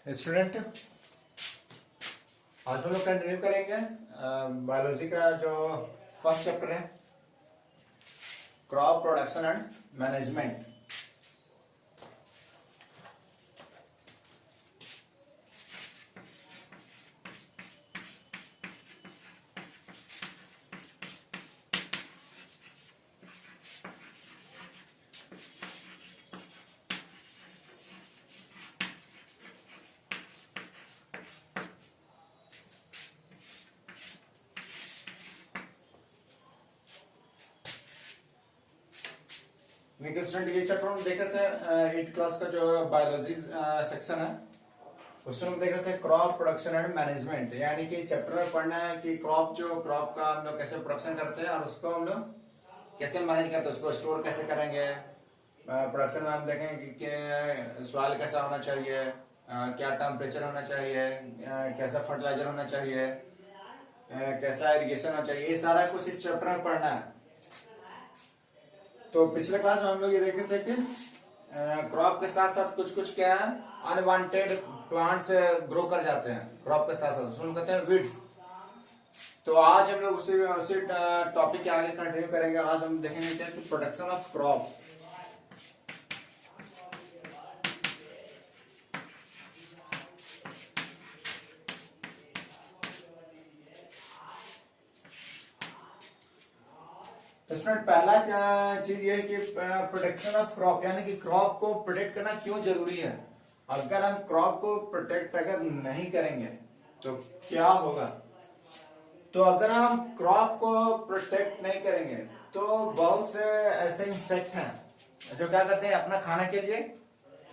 Student, आज हम लोग कंटिन्यू करेंगे बायोलॉजी का जो फर्स्ट चैप्टर है, crop production and management. Nikhil student, ये चैप्टर हम देखे थे 8th क्लास का जो बायोलॉजी सेक्शन है, उसमें हम देखे थे क्रॉप प्रोडक्शन एंड मैनेजमेंट। यानी कि चैप्टर में पढ़ना है कि क्रॉप का हम लोग कैसे प्रोडक्शन करते हैं और उसको हम लोग कैसे मैनेज करते हैं, उसको स्टोर कैसे करेंगे। प्रोडक्शन में हम देखेंगे कि सॉइल कैसा होना चाहिए, क्या टेम्परेचर होना चाहिए, कैसा फर्टिलाइजर होना चाहिए, कैसा इरिगेशन होना चाहिए, ये सारा कुछ इस चैप्टर में पढ़ना है। तो पिछले क्लास में हम लोग ये देखे थे कि क्रॉप के साथ साथ कुछ कुछ क्या है, अनवांटेड प्लांट्स ग्रो कर जाते हैं क्रॉप के साथ साथ, उसको कहते हैं वीड्स। तो आज हम लोग उसी टॉपिक के आगे कंटिन्यू करेंगे और आज हम देखेंगे क्या कि प्रोडक्शन ऑफ क्रॉप। तो स्टूडेंट, पहला चीज ये है कि प्रोटेक्शन ऑफ क्रॉप, यानी कि क्रॉप को प्रोटेक्ट करना क्यों जरूरी है। अगर हम क्रॉप को प्रोटेक्ट अगर नहीं करेंगे तो क्या होगा। तो अगर हम क्रॉप को प्रोटेक्ट नहीं करेंगे तो बहुत से ऐसे इंसेक्ट हैं जो क्या करते हैं, अपना खाना के लिए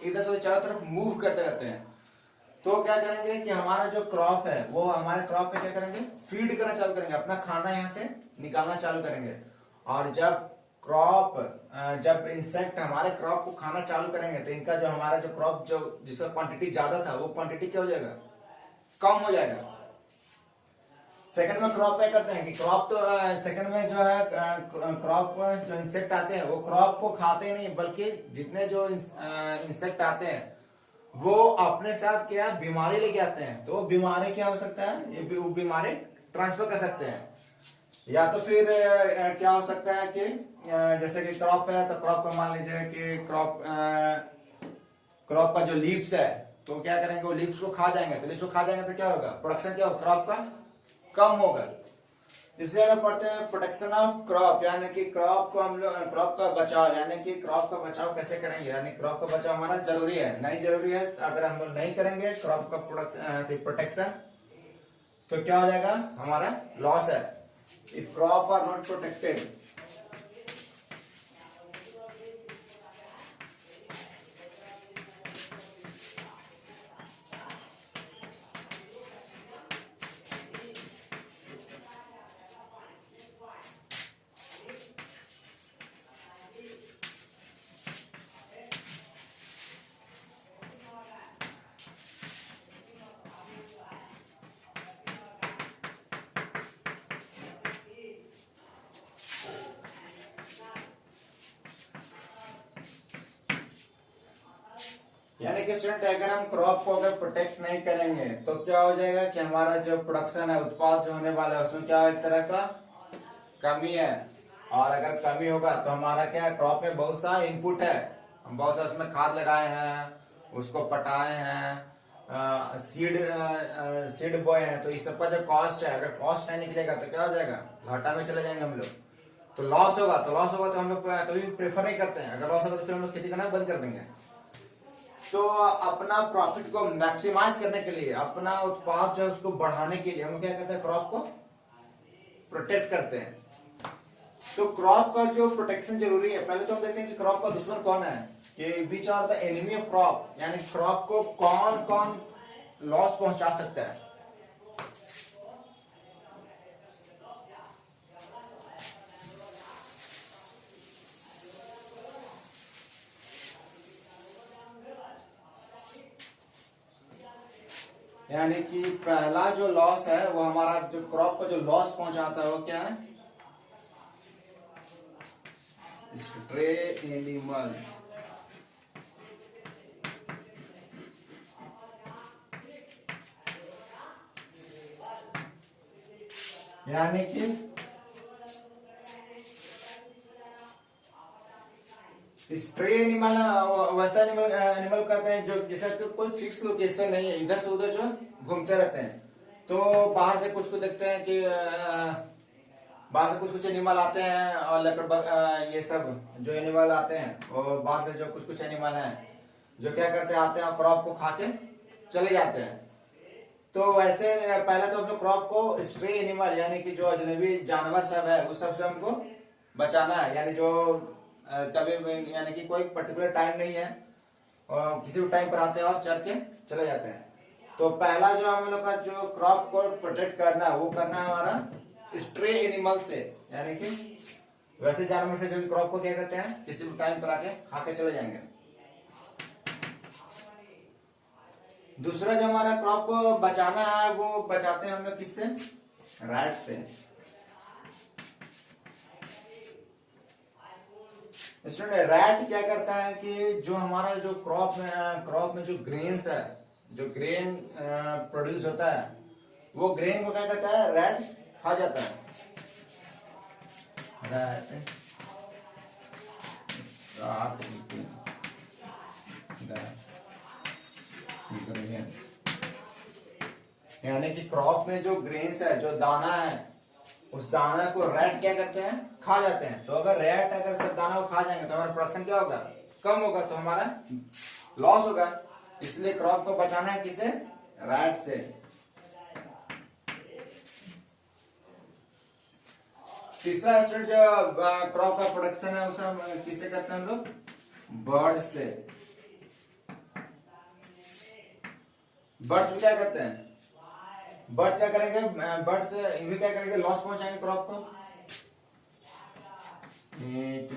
इधर से चारों तरफ मूव करते रहते हैं। तो क्या करेंगे कि हमारा जो क्रॉप है वो हमारे क्रॉप पे क्या करेंगे, फीड करना चालू करेंगे, अपना खाना यहाँ से निकालना चालू करेंगे। और जब इंसेक्ट हमारे क्रॉप को खाना चालू करेंगे तो इनका जो हमारा जो क्रॉप जो जिसका क्वांटिटी ज्यादा था वो क्वांटिटी क्या हो जाएगा, कम हो जाएगा। सेकंड में क्रॉप क्या करते हैं कि क्रॉप तो सेकंड में जो है क्रॉप जो इंसेक्ट आते हैं वो क्रॉप को खाते नहीं, बल्कि जितने जो इंसेक्ट आते हैं वो अपने साथ क्या बीमारी लेके आते हैं। तो वो बीमारी क्या हो सकता है, ये वो बीमारी ट्रांसफर कर सकते हैं। या तो फिर क्या हो सकता है कि जैसे कि क्रॉप है तो क्रॉप का मान लीजिए कि क्रॉप का जो लीव्स है तो क्या करेंगे, वो लीव्स को खा जाएंगे। तो लीव्स को खा जाएंगे तो क्या होगा, प्रोडक्शन क्या होगा, क्रॉप का कम होगा। इसलिए हम पढ़ते हैं प्रोटेक्शन ऑफ क्रॉप, यानी कि क्रॉप को हम लोग क्रॉप का बचाव, यानी कि क्रॉप का बचाव कैसे करेंगे, यानी क्रॉप का बचाव हमारा जरूरी है, नहीं जरूरी है। अगर हम लोग नहीं करेंगे क्रॉप का प्रोटेक्शन तो क्या हो जाएगा, हमारा लॉस है। If crop are not protected, यानी कि स्टूडेंट अगर हम क्रॉप को अगर प्रोटेक्ट नहीं करेंगे तो क्या हो जाएगा कि हमारा जो प्रोडक्शन है, उत्पाद जो होने वाला है उसमें क्या एक तरह का कमी है। और अगर कमी होगा तो हमारा क्या, क्रॉप में बहुत सा इनपुट है, हम बहुत सा उसमें खाद लगाए हैं, उसको पटाए हैं, सीड बोए हैं, तो इस सबका जो कॉस्ट है, अगर कॉस्ट नहीं निकलेगा तो क्या हो जाएगा, घाटा में चले जाएंगे हम लोग। तो लॉस होगा तो हम लोग कभी प्रेफर नहीं करते हैं। अगर लॉस होगा तो फिर हम लोग खेती करना बंद कर देंगे। तो अपना प्रॉफिट को मैक्सिमाइज करने के लिए, अपना उत्पाद जो है उसको बढ़ाने के लिए हम क्या करते हैं, क्रॉप को प्रोटेक्ट करते हैं। तो क्रॉप का जो प्रोटेक्शन जरूरी है, पहले तो हम देखते हैं कि क्रॉप का दुश्मन कौन है, कि which are the enemy of crop, यानी क्रॉप को कौन कौन लॉस पहुंचा सकता है। यानी कि पहला जो लॉस है वो हमारा जो क्रॉप को जो लॉस पहुंचाता है वो क्या है, स्ट्रे एनिमल। यानी कि स्ट्रे एनिमल वैसा एनिमल एनिमल कहते हैं जो जिसका कोई फिक्स लोकेशन नहीं है, इधर से उधर जो घूमते रहते हैं। तो बाहर से कुछ को देखते हैं कि बाहर से कुछ कुछ एनिमल आते हैं और लगभग ये सब जो एनिमल आते हैं वो बाहर से जो कुछ कुछ एनिमल हैं जो क्या करते हैं, आते हैं और क्रॉप को खा के चले जाते हैं। तो वैसे पहले तो अपने क्रॉप को स्ट्रे एनिमल यानी कि जो अजनबी जानवर सब है उस सब से हमको बचाना है। यानी जो कभी यानी कि कोई पर्टिकुलर टाइम नहीं है और किसी भी टाइम पर आते हैं और चर के चले जाते हैं। तो पहला जो हम लोग का जो क्रॉप को प्रोटेक्ट करना है वो करना है हमारा स्ट्रे एनिमल से, यानी कि वैसे जानवर से जो कि क्रॉप को क्या करते हैं किसी भी टाइम पर आके खा के चले जाएंगे। दूसरा जो हमारा क्रॉप को बचाना है वो बचाते हैं हम लोग किससे, रैट से। स्टूडेंट रैट क्या करता है कि जो हमारा जो क्रॉप में जो ग्रेन्स है, जो ग्रेन प्रोड्यूस होता है वो ग्रेन को क्या करता है, रैट खा जाता है। रैट यानी कि क्रॉप में जो ग्रेन्स है, जो दाना है, उस दाना को रैट क्या करते हैं, खा जाते हैं। तो अगर रैट अगर सब दाना को खा जाएंगे तो हमारा प्रोडक्शन क्या होगा, कम होगा, तो हमारा लॉस होगा। इसलिए क्रॉप को बचाना है किसे, रैट से। तीसरा स्टेज जो क्रॉप का प्रोडक्शन है उसे हम किससे करते हैं, हम लोग बर्ड से। बर्ड्स भी क्या करते हैं, बर्ड्स क्या करेंगे, बर्ड्स भी क्या करेंगे, लॉस पहुंचाएंगे क्रॉप को। It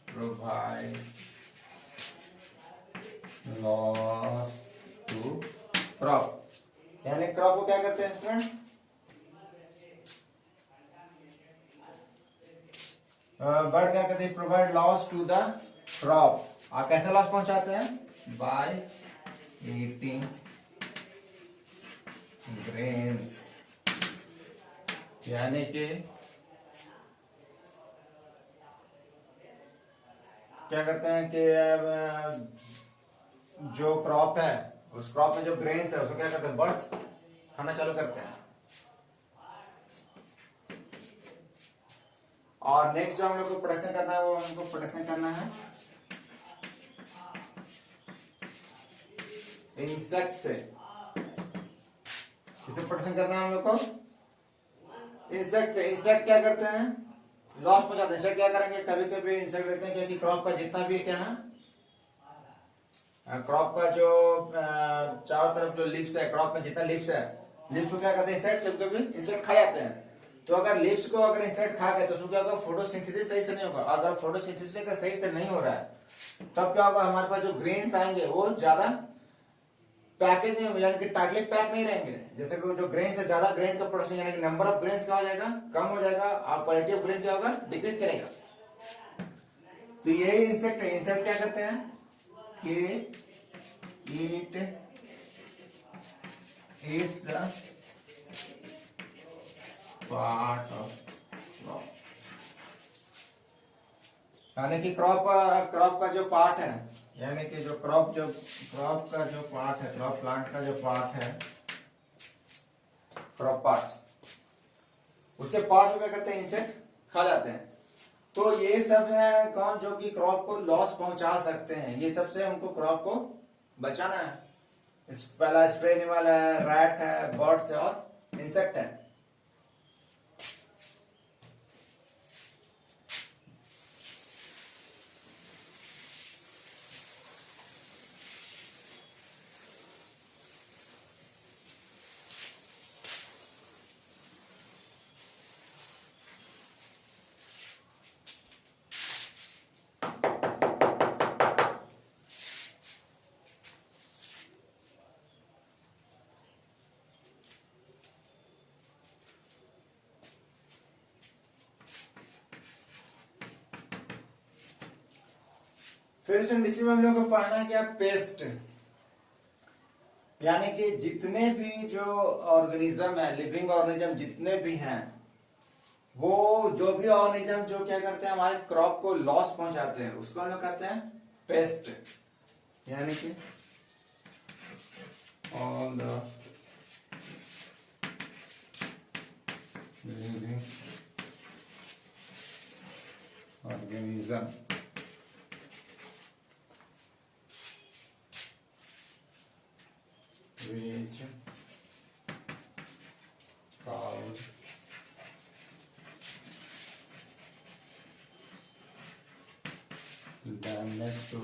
provide loss to crop, यानी क्रॉप को क्या करते हैं स्टूडेंट, बर्ड क्या करते हैं, provide loss to the crop. आप कैसे लॉस पहुंचाते हैं, बाय ईटिंग ग्रेन्स, यानी कि क्या करते हैं कि जो क्रॉप है उस क्रॉप में जो ग्रेन्स है उसको क्या करते हैं, बर्ड्स खाना चालू करते हैं। और नेक्स्ट जो हम लोग को प्रोडक्शन करना है वो हमको प्रोडक्शन करना है इंसेक्ट से। किसे प्रोडक्शन करना है हम लोग को, इंसेक्ट से। इंसेक्ट क्या करते हैं, लॉस पहुंचाते हैं। इंसेक्ट क्या करेंगे, कभी कभी इंसेक्ट देखते हैं कि क्रॉप का जितना भी क्या है, क्रॉप का जो चारों तरफ जो लिप्स है, क्रॉप में जितना लिप्स है, लिप्स को क्या करते हैं इंसेक्ट, कभी कभी इंसेक्ट खा जाते हैं। तो अगर लिप्स को अगर इंसेक्ट खा गए तो उसमें क्या होगा, फोटोसिंथेसिस सही से नहीं होगा। अगर फोटोसिंथेसिस अगर सही से नहीं हो रहा है तब क्या होगा, हमारे पास जो ग्रेन्स आएंगे वो ज्यादा पैकेज नहीं होंगे, यानी कि टाइटली पैक नहीं रहेंगे। जैसे कि जो ग्रेन्स है, ज्यादा ग्रेन का प्रोडक्शन यानी कि नंबर ऑफ ग्रेन्स क्या हो जाएगा, कम हो जाएगा, और क्वालिटी ऑफ ग्रेन क्या होगा, डिक्रीज करेगा। तो यही इंसेक्ट है। इंसेक्ट क्या करते हैं कि it eats the part of crop, यानी कि क्रॉप का जो पार्ट है, यानी कि जो क्रॉप का जो पार्ट है, क्रॉप प्लांट का जो पार्ट है, क्रॉप पार्ट, उसके पार्ट को क्या करते हैं, इंसेक्ट खा जाते हैं। तो ये सब है कौन, जो कि क्रॉप को लॉस पहुंचा सकते हैं। ये सबसे हमको क्रॉप को बचाना है। पहला स्ट्रे एनिमल है, रैट है, बर्ड्स है और इंसेक्ट है। फिर इसी में हम लोग को पढ़ना है क्या, पेस्ट। यानी कि जितने भी जो ऑर्गेनिज्म है, लिविंग ऑर्गेनिज्म जितने भी हैं, वो जो भी ऑर्गेनिज्म जो क्या करते हैं, हमारे क्रॉप को लॉस पहुंचाते हैं, उसको हम लोग कहते हैं पेस्ट। यानी कि all the living organism which cause damage to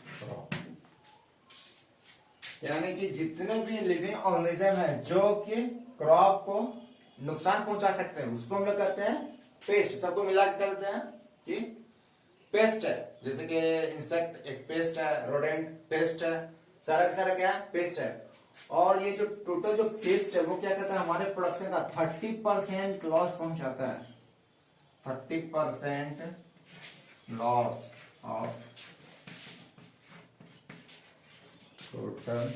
crop। यानी कि जितने भी लिविंग ऑर्गेनिज्म है जो कि क्रॉप को नुकसान पहुंचा सकते हैं, उसको हम लोग कहते हैं पेस्ट। सबको मिला के कहते हैं कि पेस्ट है। जैसे कि इंसेक्ट एक पेस्ट है, रोडेंट पेस्ट है, सारा का सारा क्या है, पेस्ट है। और ये जो टोटल जो पेस्ट है वो क्या कहता है, हमारे प्रोडक्शन का 30% लॉस पहुंचाता है। 30% लॉस ऑफ टोटल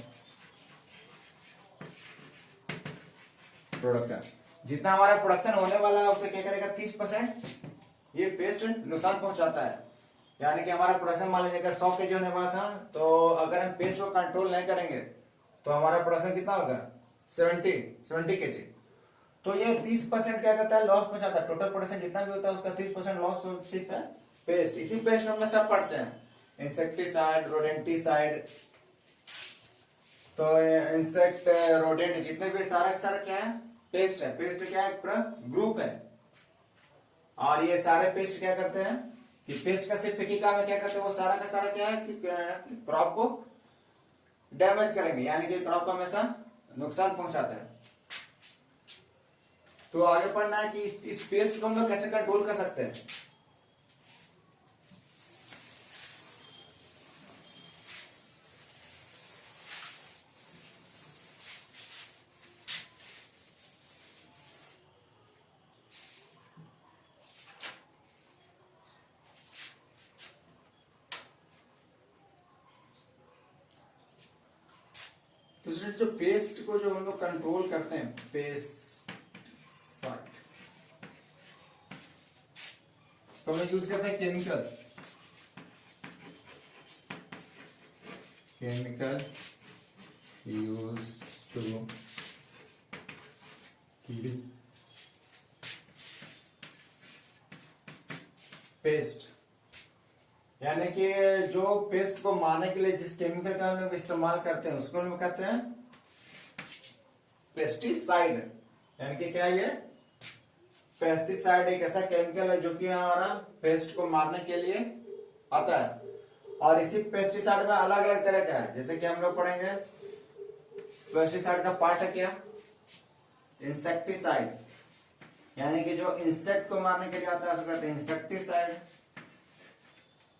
प्रोडक्शन। जितना हमारा प्रोडक्शन होने वाला है उससे क्या करेगा, 30% ये पेस्ट नुकसान पहुंचाता है। यानी कि हमारा प्रोडक्शन मान लीजिएगा 100 केजी होने वाला था, तो अगर हम पेस्ट को कंट्रोल नहीं करेंगे तो हमारा प्रोडक्शन कितना होगा, 70 केजी। तो ये 30% क्या करता है, लॉस पहुंचाता है। टोटल प्रोडक्शन जितना भी होता है उसका 30% लॉस सिर्फ है पेस्ट। इसी पेस्ट में सब पढ़ते हैं, इंसेक्टिसाइड, रोडेंटिसाइड। तो इंसेक्ट, रोडेंट जितने भी सारा सारा क्या है, पेस्ट है। पेस्ट क्या है, पूरा ग्रुप है। और ये सारे पेस्ट क्या करते हैं कि पेस्ट का सिर्फ एक ही काम है, क्या करते हैं, वो सारा का सारा क्या है कि क्रॉप को डैमेज करेंगे, यानी कि क्रॉप को हमेशा नुकसान पहुंचाते हैं। तो आगे पढ़ना है कि इस पेस्ट को हम लोग कैसे कंट्रोल कर सकते हैं। तो जो पेस्ट को जो हम लोग कंट्रोल करते हैं, पेस्ट तो हम लोग यूज करते हैं chemical use to kill pest. यानी कि जो पेस्ट को मारने के लिए जिस केमिकल का हम लोग इस्तेमाल करते हैं उसको हम लोग कहते हैं पेस्टिसाइड। यानी कि क्या ये पेस्टिसाइड एक ऐसा केमिकल है जो कि हमारा पेस्ट को मारने के लिए आता है। और इसी पेस्टिसाइड में अलग अलग तरह का है, जैसे कि हम लोग पढ़ेंगे पेस्टिसाइड का पार्ट है क्या, इंसेक्टिसाइड। यानी कि जो इंसेक्ट को मारने के लिए आता है उसको कहते हैं इंसेक्टिसाइड।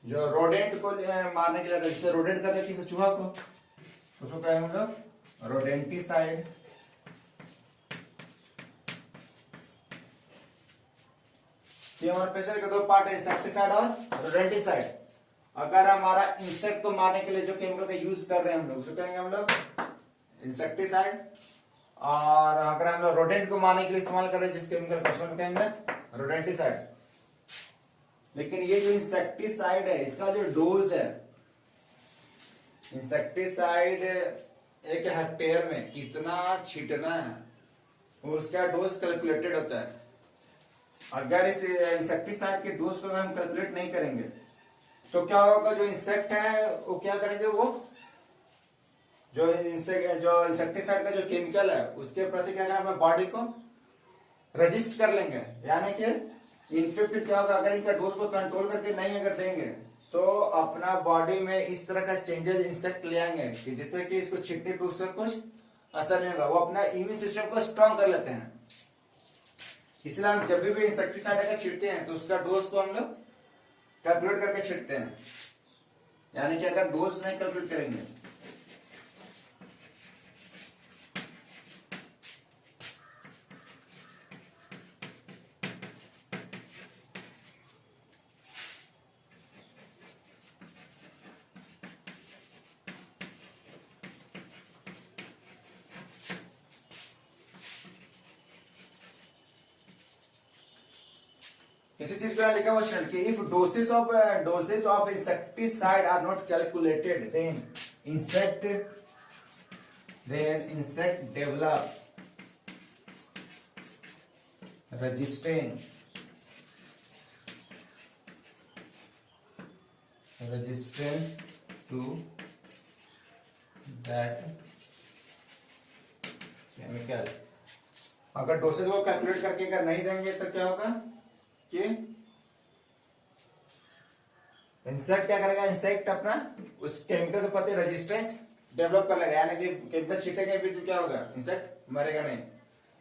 जो रोडेंट को मारने के लिए आता है, जैसे रोडेंट कहते हैं किसी चूहा को, उसको कहेंगे हम लोग रोडेंटिसाइड। ये हमारे पेस्टिसाइड के दो पार्ट है, इंसेक्टिसाइड और रोडेंटिसाइड। अगर हमारा इंसेक्ट को मारने के लिए जो केमिकल का यूज कर रहे हैं हम लोग उसको कहेंगे हम लोग इंसेक्टिसाइड। और अगर हम लोग रोडेंट को मारने के लिए इस्तेमाल कर रहे हैं जिस केमिकल का, उसको कहेंगे रोडेंटिसाइड। लेकिन ये जो इंसेक्टिसाइड है इसका जो डोज है, इंसेक्टिसाइड एक हेक्टेयर में कितना छींटना है उसका डोज कैलकुलेटेड होता है। अगर इस इंसेक्टिसाइड के डोज को हम कैलकुलेट नहीं करेंगे तो क्या होगा, जो इंसेक्ट है वो क्या करेंगे, वो जो इंसेक्टिसाइड का जो केमिकल है उसके प्रति क्या करेंगे, बॉडी को रजिस्ट कर लेंगे। यानी कि इनपे फिर क्या होगा, अगर इनका डोज को कंट्रोल करके नहीं अगर देंगे तो अपना बॉडी में इस तरह का चेंजेस इंसेक्ट ले आएंगे कि जिससे कि इसको छिटने पे उसका कुछ असर नहीं होगा, वो अपना इम्यून सिस्टम को स्ट्रांग कर लेते हैं। इसलिए हम जब भी इंसेक्टिसाइड अगर छिड़ते हैं तो उसका डोज को हम लोग कैलकुलेट करके छिड़ते हैं। यानी कि अगर डोज नहीं कैलकुलेट करेंगे किसी चीज पे लिखा हुआ स्टूडेंट कि if dosage of insecticide are not calculated then insect develop resistance to that chemical. अगर डोसेज को कैलकुलेट करके अगर नहीं देंगे तो क्या होगा कि इंसेक्ट क्या करेगा, इंसेक्ट अपना उस केमिकल के प्रति रेजिस्टेंस डेवलप कर लेगा, यानी कि केमिकल छीटेंगे भी तो क्या होगा, इंसेक्ट मरेगा नहीं।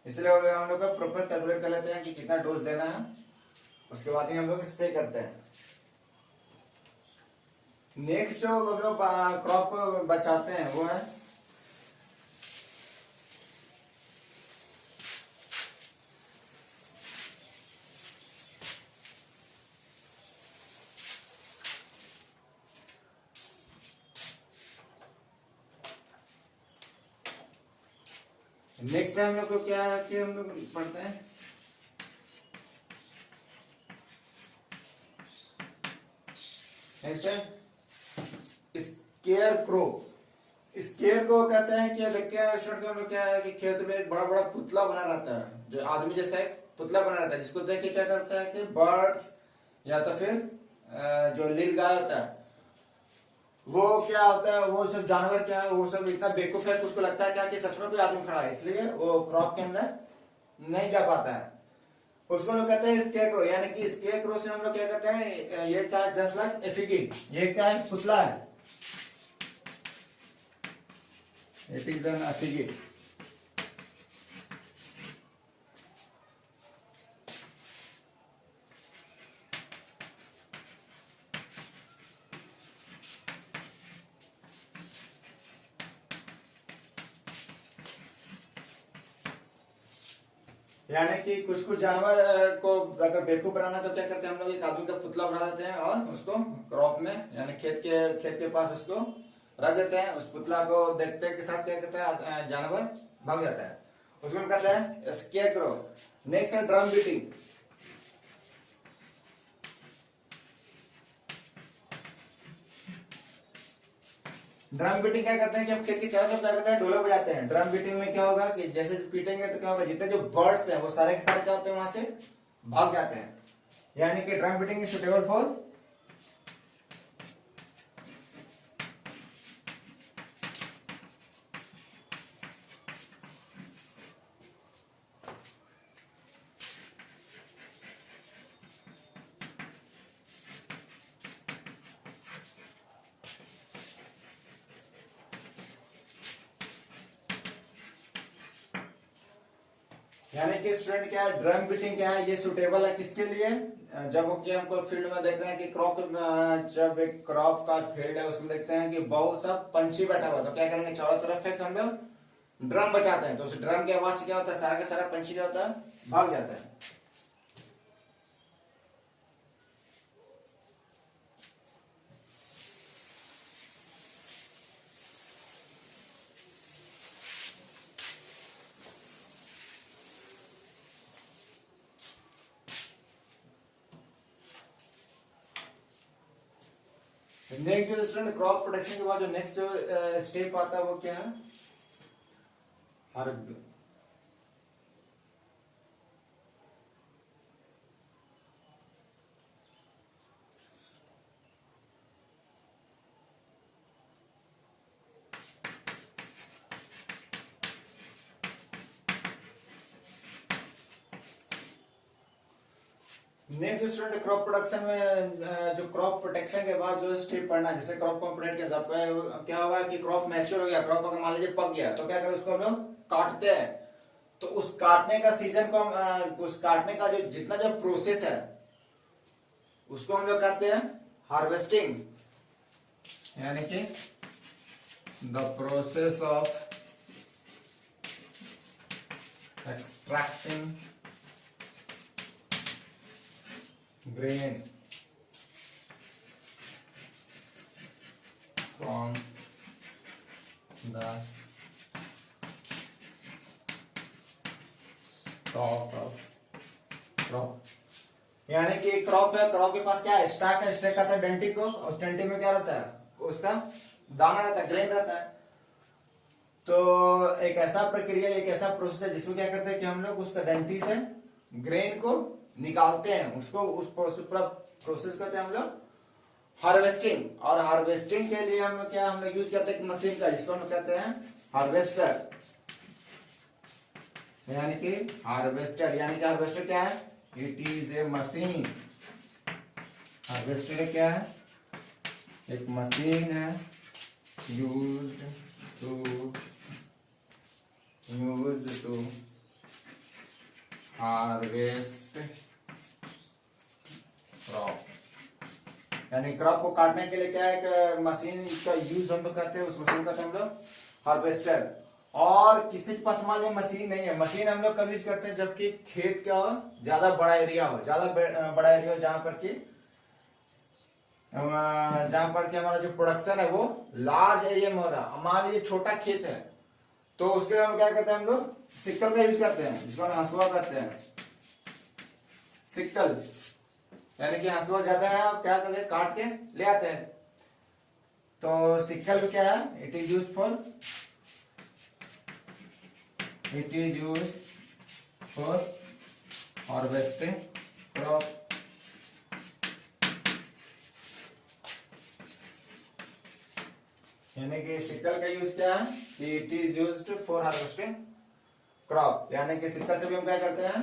इसलिए हम लोग प्रॉपर कैलकुलेट कर लेते हैं कि कितना डोज देना है, उसके बाद ही हम लोग स्प्रे करते हैं। नेक्स्ट जो हम लोग क्रॉप को बचाते हैं वो है नेक्स्ट है हम लोग को क्या है कि हम लोग पढ़ते हैं नेक्स्ट है स्केयर क्रो। स्केयर को कहते हैं कि देखते हैं स्टूडेंट हम लोग क्या है कि खेत में एक बड़ा बड़ा पुतला बना रहता है, जो आदमी जैसा एक पुतला बना रहता है, जिसको देख के क्या करता है कि बर्ड्स या तो फिर जो नील गाय होता है वो क्या होता है, वो सब जानवर क्या है, वो सब इतना बेवकूफ है कि उसको लगता है क्या कि सच में कोई आदमी खड़ा है, इसलिए वो क्रॉप के अंदर नहीं जा पाता है। उसको लोग कहते हैं स्केयर क्रो, यानी कि स्केयर क्रो से हम लोग क्या करते हैं, ये क्या है जस्ट लाइक एफिगी, ये क्या है पुतला है, इट इज एन एफिगी। यानी कि कुछ कुछ जानवर को अगर बेवकूफ बनाना तो क्या करते हैं हम लोग, एक आदमी का पुतला बना देते हैं और उसको क्रॉप में यानी खेत के पास उसको रख देते हैं। उस पुतला को देखते के साथ क्या करता है जानवर भाग जाता है, उसको कहते हैं स्केयर क्रो। नेक्स्ट है ड्रम बीटिंग। ड्रम बीटिंग क्या करते हैं कि हम खेत के चारों तरफ क्या करते हैं, ढोलक बजाते हैं। ड्रम बीटिंग में क्या होगा कि जैसे पीटेंगे तो क्या होगा, जितने जो बर्ड्स हैं वो सारे के सारे क्या होते हैं वहां से भाग जाते हैं। यानी कि drum beating is suitable for यानी कि स्टूडेंट क्या है, ड्रम बीटिंग क्या है, ये सुटेबल है किसके लिए, जब कि हमको फील्ड में देख रहे हैं कि जब एक क्रॉप का फील्ड है उसमें देखते हैं कि बहुत सा पंछी बैठा हुआ, तो क्या करेंगे चारों तरफ से हम लोग ड्रम बजाते हैं, तो उस ड्रम की आवाज से क्या होता है, सारा का सारा पंछी क्या होता है भाग जाता है। नेक्स्ट जो स्टूडेंट क्रॉप प्रोटेक्शन के बाद जो नेक्स्ट जो स्टेप आता है वो क्या है, harvest. Next student crop production में जो क्रॉप प्रोटेक्शन के बाद जो स्टेप पढ़ना है, जैसे क्रॉप को प्रोटेक्ट किया, क्या होगा कि क्रॉप मैच्योर हो गया, क्रॉप अगर मान लीजिए पक गया तो क्या करें उसको हम लोग काटते हैं। तो उस काटने का सीजन को उस काटने का जो जितना जो प्रोसेस है उसको हम लोग कहते हैं हार्वेस्टिंग, यानी कि the process of extracting grain from the stalk of crop। यानी कि एक क्रॉप है, क्रॉप के पास क्या है, स्टैक है, स्टैक आता है डंटी को, और डंटी में क्या रहता है, उसका दाना रहता है, ग्रेन रहता है। तो एक ऐसा प्रक्रिया, एक ऐसा प्रोसेस है जिसमें क्या करते हैं कि हम लोग उसका डंटी से ग्रेन को निकालते हैं, उसको उस पूरा प्रोसेस करते हैं हम लोग हार्वेस्टिंग। और हार्वेस्टिंग के लिए हम लोग क्या, हम लोग यूज करते हैं एक मशीन का, जिसको हम लोग कहते हैं हार्वेस्टर। यानी कि हार्वेस्टर, यानी कि हार्वेस्टर क्या है, it is a machine. Harvester क्या है, एक मशीन है यूज्ड टू हार्वेस्ट क्रॉप। यानी क्रॉप को काटने के लिए क्या है, एक मशीन का यूज हम लोग करते हैं, उस मशीन का हम लोग हार्वेस्टर। और किसी के पास मान लीजिए मशीन नहीं है, मशीन हम लोग कब यूज करते हैं, जबकि खेत का ज्यादा बड़ा एरिया हो, ज्यादा बड़ा एरिया हो, जहां पर कि हमारा जो प्रोडक्शन है वो लार्ज एरिया में हो रहा है। मान लीजिए छोटा खेत है, तो उसके लिए हम क्या करते हैं, हम लोग सिक्कल का यूज करते हैं, जिसको हम हंसुआ कहते हैं, सिक्कल। यानी कि हंसुआ जाता है और क्या करते हैं, काट के ले आते हैं। तो सिक्कल में क्या है, it is use for harvesting crop. यानी कि सिक्कल का यूज क्या है, कि it is used for harvesting crop. यानी कि सिक्कल से भी हम क्या करते हैं,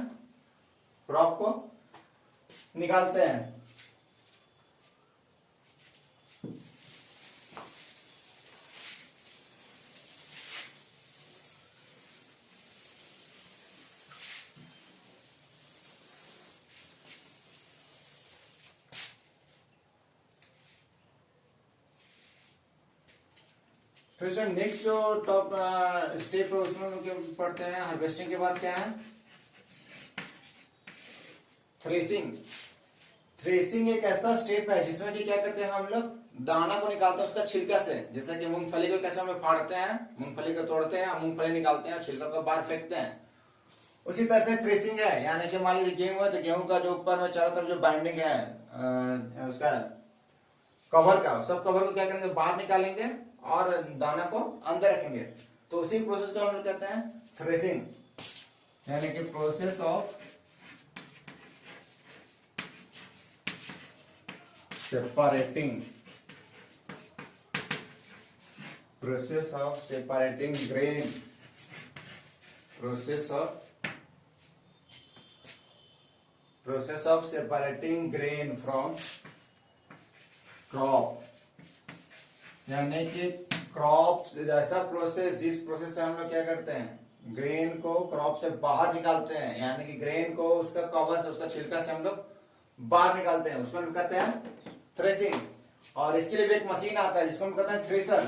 क्रॉप को निकालते हैं। फिर सर नेक्स्ट जो टॉप स्टेप है उसमें हम क्या पढ़ते हैं, हार्वेस्टिंग के बाद क्या है, थ्रेसिंग। थ्रेसिंग एक ऐसा स्टेप है जिसमें कि क्या करते हैं, हम लोग दाना को निकालते हैं उसका छिलका से। जैसे कि मूंगफली को कैसे हम लोग फाड़ते हैं, मूंगफली को तोड़ते हैं, मूंगफली निकालते हैं, छिलका को बाहर फेंकते हैं, उसी तरह से थ्रेसिंग है। यानी कि मान लीजिए गेहूं है, तो गेहूं का जो ऊपर में चारों तरफ जो बाइंडिंग है उसका कवर का, सब कवर को क्या करेंगे, बाहर निकालेंगे और दाना को अंदर रखेंगे। तो उसी प्रोसेस को हम लोग कहते हैं थ्रेसिंग। यानी कि process of separating grain, process of separating grain from crop। यानी कि क्रॉप ऐसा प्रोसेस, जिस प्रोसेस से हम लोग क्या करते हैं, ग्रेन को क्रॉप से बाहर निकालते हैं। यानी कि ग्रेन को उसका कवर से, उसका छिलका से हम लोग बाहर निकालते हैं, उसको हम कहते हैं थ्रेसिंग। और इसके लिए भी एक मशीन आता है जिसको हम कहते हैं थ्रेसर।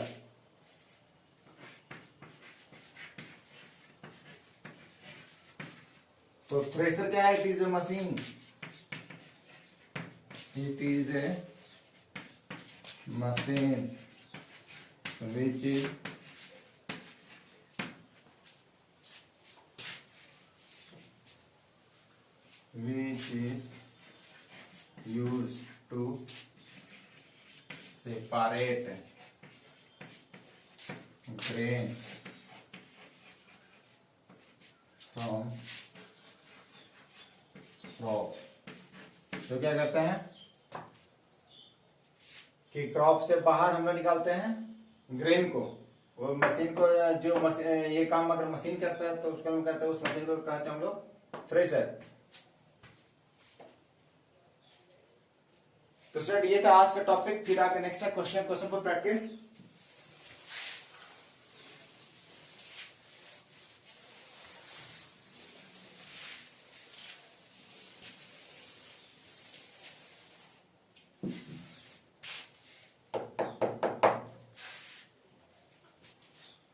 तो थ्रेसर क्या है, it is a machine, it is a machine which is used to separate grain from crop। तो क्या करते हैं कि क्रॉप से बाहर हम लोग निकालते हैं ग्रेन को। और मशीन को, जो ये काम अगर मशीन करता है तो उसको हम कहते हैं, उस मशीन को कहते हैं हम लोग थ्रेसर। तो स्टूडेंट ये था आज का टॉपिक। फिर आगे नेक्स्ट है क्वेश्चन फॉर प्रैक्टिस।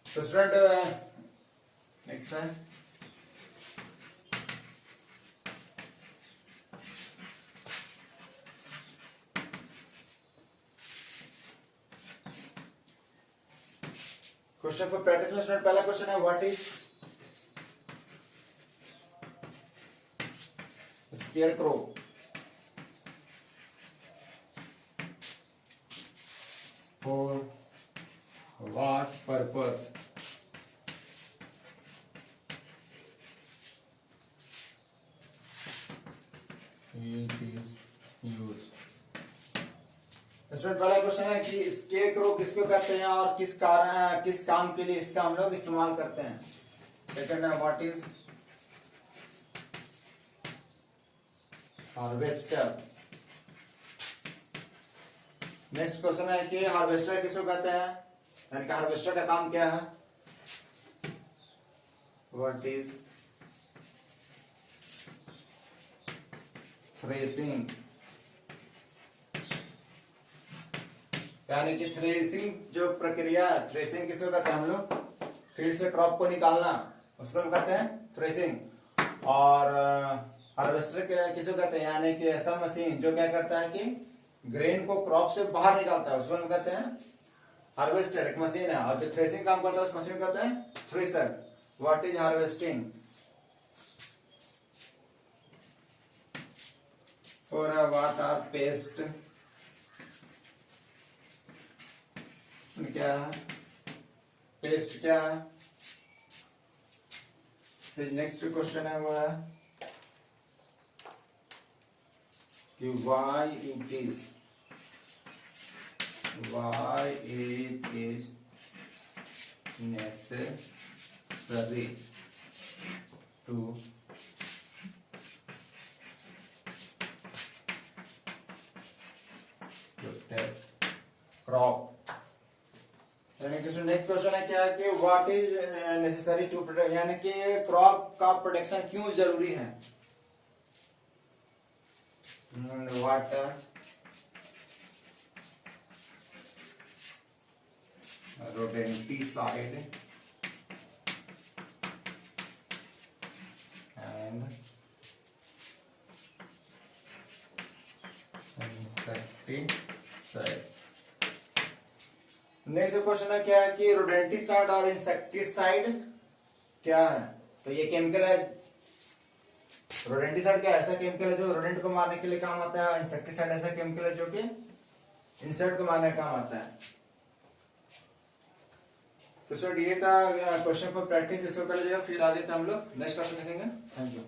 तो स्टूडेंट नेक्स्ट है क्वेश्चन फॉर प्रैक्टिस में। स्टूडेंट पहला क्वेश्चन है, what is square crow. For what purpose it is used? इसमें पहला क्वेश्चन है कि स्केरक्रो किसको कहते हैं और किस काम के लिए इसका हम लोग इस्तेमाल करते हैं। सेकंड है what is harvester. Next question है कि हार्वेस्टर किसको कहते हैं, यानी कि हार्वेस्टर का काम क्या है। व्हाट इज थ्रेसिंग, यानी कि थ्रेसिंग जो प्रक्रिया है, थ्रेसिंग किसको कहते हैं हम लोग, फील्ड से क्रॉप को निकालना उसको हम कहते हैं थ्रेसिंग। और हार्वेस्टर किसको कहते हैं, यानी कि ऐसा मशीन जो क्या करता है कि ग्रेन को क्रॉप से बाहर निकालता है उसको हम कहते हैं हार्वेस्टर, एक मशीन है। और जो थ्रेसिंग काम करता है उस मशीन को कहते हैं thresher. What is harvesting. For what are pest, क्या है पेस्ट क्या है। नेक्स्ट क्वेश्चन है वो है कि why it is necessary to protect crop। यानी कि नेक्स्ट क्वेश्चन है क्या कि what is necessary to protect, यानी कि क्रॉप का प्रोटेक्शन क्यों जरूरी है। Water, rodenticide and insecticide. Next question है क्या है कि रोडेंटिसाइड और इंसेक्टिसाइड क्या है। तो ये केमिकल है, रोडेंटिसाइड क्या ऐसा केमिकल है जो रोडेंट को मारने के लिए काम आता है, और इंसेक्टिसाइड ऐसा केमिकल है जो कि इंसेक्ट को मारने का काम आता है। तो सर ये था क्वेश्चन को प्रैक्टिस, इसको कर लीजिएगा, फिर आगे हम लोग नेक्स्ट क्वेश्चन देखेंगे। Thank you.